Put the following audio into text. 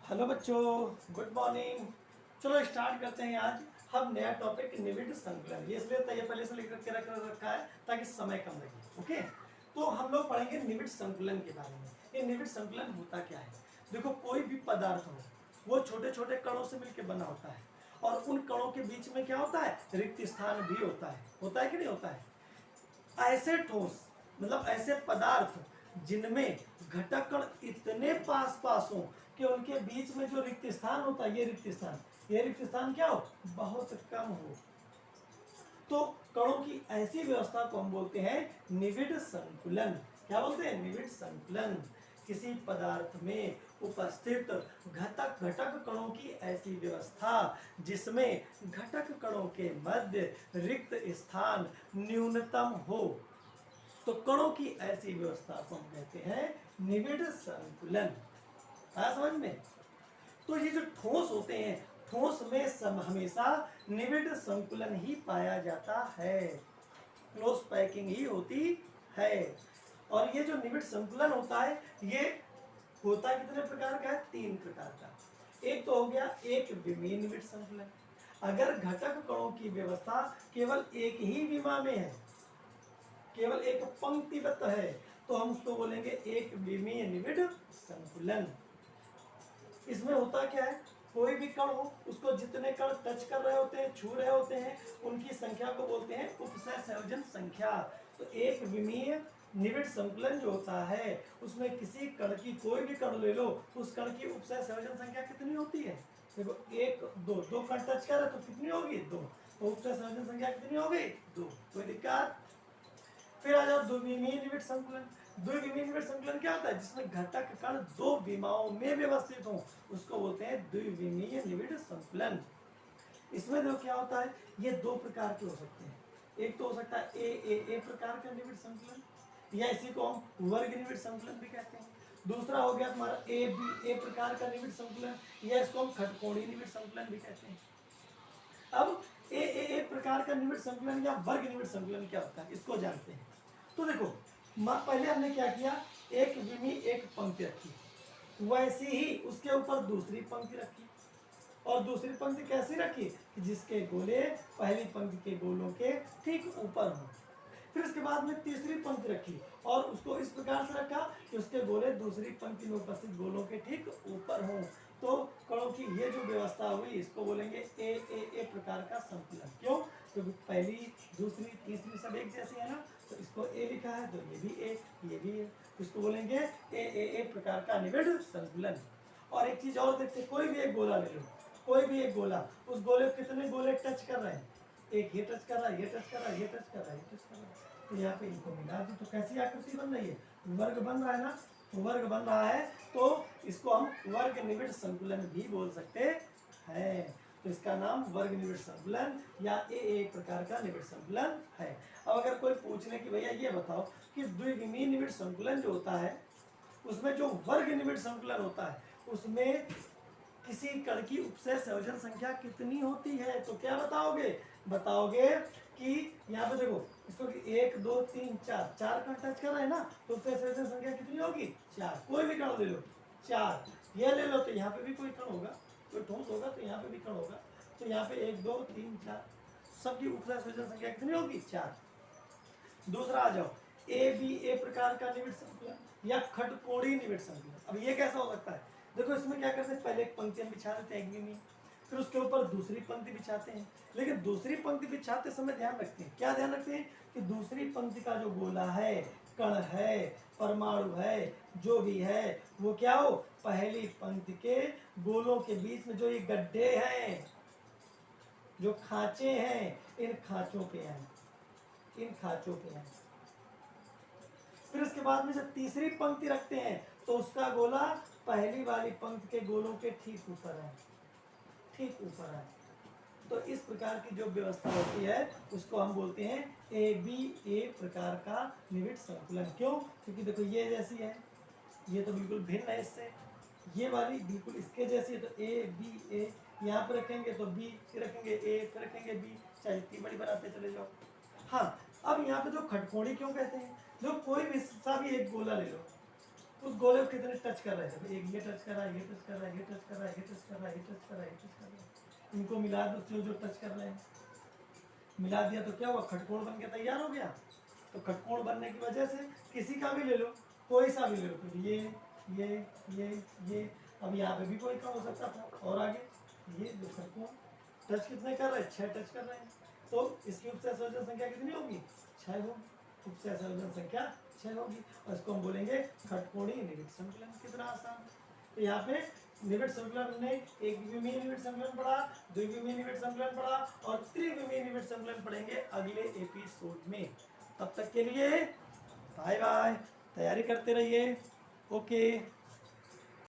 Hello बच्चों, good morning. चलो start करते हैं। आज हम नया टॉपिक निविड संकुलन, ये इसलिए तो ये पहले से लिख के रख रखा है ताकि समय कम लगे। ओके, तो हम लोग पढ़ेंगे निविड संकुलन के बारे में। ये निविड संकुलन होता क्या है? देखो, कोई भी पदार्थ हो वो छोटे छोटे कणों से मिलकर बना होता है, और उन कणों के बीच में क्या होता है? रिक्त स्थान भी होता है कि नहीं होता है? ऐसे ठोस मतलब ऐसे पदार्थ जिनमें घटक कण इतने पास पास हो कि उनके बीच में जो रिक्त स्थान होता है, ये रिक्त स्थान क्या हो? बहुत कम हो। तो कणों की ऐसी व्यवस्था को हम बोलते हैं निविड संकुलन। क्या बोलते हैं? निविड संकुलन। किसी पदार्थ में उपस्थित घटक कणों की ऐसी व्यवस्था जिसमें घटक कणों के मध्य रिक्त स्थान न्यूनतम हो, तो कणों की ऐसी व्यवस्था को हम कहते हैं निविड संकुलन। आया समझ में? तो ये जो ठोस होते हैं, ठोस में हमेशा निविड संकुलन ही पाया जाता है, क्लोज पैकिंग ही होती है। और ये जो निविड संकुलन होता है, ये होता कितने प्रकार का है? 3 प्रकार का। एक तो हो गया एक विमीय निविड संकुलन। अगर घटक कणों की व्यवस्था केवल एक ही विमा में है, केवल एक पंक्तिबद्ध है, तो हम उसको बोलेंगे एक विमीय निविड संकुलन। इसमें होता क्या है? कोई भी कण हो, उसको जितने कण टच कर रहे होते हैं, छू रहे होते हैं, उनकी संख्या को बोलते हैं उपसय संयोजन संख्या। तो एक विमीय निविड संकुलन जो होता है, उसमें किसी कण की, कोई भी कण ले लो, उस कण की उपसय संयोजन संख्या कितनी होती है? देखो, एक दो कण टच कर रहे तो कितनी होगी? 2। तो उपसय संयोजन संख्या कितनी हो गई? 2। कोई दिक्कत? फिर आ जाओ द्विविमीय निविड संकुलन। द्विविमीय निविड संकुलन क्या होता है? जिसमें घटक कण 2 विमाओं में व्यवस्थित हो, उसको बोलते हैं द्विविमीय निविड संकुलन। इसमें देखो क्या होता है, ये 2 प्रकार के हो सकते हैं। एक तो हो सकता है ए प्रकार का निविड संकुलन, या इसी को हम वर्ग निविड संकुलन भी कहते हैं। दूसरा हो गया तुम्हारा ए प्रकार का निविड संकुलन, या इसको हम खटकोणीय निविड संकुलन भी कहते हैं। अब ए प्रकार का निविड संकुलन या वर्ग निविड संकुलन क्या होता है, इसको जानते हैं। तो देखो, पहले हमने क्या किया, एक विमी एक पंक्ति रखी, वैसी ही उसके ऊपर दूसरी पंक्ति रखी, और दूसरी पंक्ति कैसी रखी कि जिसके गोले पहली पंक्ति के गोलों के ठीक ऊपर हो। फिर उसके बाद में तीसरी पंक्ति रखी, और उसको इस प्रकार से रखा कि उसके गोले दूसरी पंक्ति में उपस्थित गोलों के ठीक ऊपर हों। तो कणों की ये जो व्यवस्था हुई, इसको बोलेंगे ए प्रकार का संकुलन। क्यों? क्योंकि पहली, दूसरी, तीसरी सब एक जैसी है ना, तो इसको ए लिखा है, तो ये भी ए, ये भी ए, इसको बोलेंगे ए प्रकार का निविड संकुलन। और एक चीज और देखते, कोई भी एक गोला ले लो, कोई भी एक गोला, उस गोले कितने गोले टच कर रहे हैं? एक ये टच कर रहा है, ये टच कर रहा है, ये टच कर रहा है, ये टच कर रहा है। तो यहाँ पे इनको मिला दी, तो कैसी आकृति बन रही है? वर्ग बन रहा है ना। तो वर्ग बन रहा है, तो इसको हम वर्ग निविड संकुलन भी बोल सकते हैं। तो इसका नाम वर्ग निविड संकुलन या एक प्रकार का निविड संकुलन है। अब अगर कोई पूछने की भैया ये बताओ कि द्विविमीय निविड संकुलन जो होता है, उसमें जो वर्ग निविड संकुलन होता है, उसमें किसी कण की उपसय संयोजन संख्या कितनी होती है? तो क्या बताओगे कि यहाँ पे देखो, इसको 1 2 3 4 कण टच कर रहे हैं ना, तो उपसय संयोजन संख्या कितनी होगी? 4। कोई भी कण ले लो, 4। ये ले लो, तो यहाँ पे भी कोई कण होगा, कोई ठोस होगा, तो यहाँ पे भी कण होगा। तो यहाँ पे 1 2 3 4 सबकी उपसय संयोजन संख्या कितनी होगी? 4। दूसरा आ जाओ, ए प्रकार का निविड संकुलन या खटकोणीय निविड संकुलन। अब ये कैसा हो सकता है? देखो, इसमें क्या करते हैं, पहले एक पंक्ति हम बिछा देते हैं, एक विमी, फिर उसके ऊपर दूसरी पंक्ति बिछाते हैं। लेकिन दूसरी पंक्ति बिछाते समय ध्यान रखते हैं, क्या ध्यान रखते हैं कि दूसरी पंक्ति का जो गोला है, कण है, परमाणु है, जो भी है, वो क्या हो? पहली पंक्ति के गोलों के बीच में जो ये गड्ढे हैं, जो खांचे हैं, इन खांचों पे आए, इन खांचों पे आए। फिर उसके बाद में जब तीसरी पंक्ति रखते हैं, तो उसका गोला पहली वाली पंक्ति के गोलों के ठीक ऊपर है, ठीक ऊपर है। तो इस प्रकार की जो व्यवस्था होती है, उसको हम बोलते हैं ए प्रकार का निविड संकुलन। क्यों? क्योंकि देखो, ये जैसी है, ये तो बिल्कुल भिन्न है इससे, ये वाली बिल्कुल इसके जैसी है, तो ए यहाँ पर रखेंगे तो बी, फिर रखेंगे ए, फिर रखेंगे बी, चाहे इतनी बड़ी बनाते चले जाओ। हाँ, अब यहाँ पे जो खटकोणी क्यों कहते हैं? जो कोई भी सा भी एक गोला ले लो, उस गोले को कितने टच कर रहे थे, एक ये टच कर रहा है, ये टच कर रहा है, ये टच कर रहा है, ये टच कर रहा है, ये टच कर रहा है, ये टच कर रहा है, इनको मिला दो, जो टच कर रहे हैं मिला दिया तो क्या हुआ, खटकोण बन के तैयार हो गया। तो खटकोण बनने की वजह से किसी का भी ले लो, कोई सा भी ले लो, तो ये अब यहाँ पे भी कोई का हो सकता था, और आगे ये जो खटकोण टच कितने कर रहे हैं, 6 टच कर रहे हैं, तो इसकी उपसय संयोजन संख्या कितनी होगी, 6 होगी, उपसय संयोजन संख्या 6 होगी, और इसको हम बोलेंगे खटकोणीय निविड संकलन। कितना आसान। तो यहाँ पे निविड संकलन ने एक विमीय निविड संकलन पढ़ा, द्विविमीय निविड संकलन पढ़ा और त्रिविमीय निविड संकलन पढ़ेंगे अगले एपिसोड में। तब तक के लिए बाय बाय, तैयारी करते रहिए। ओके।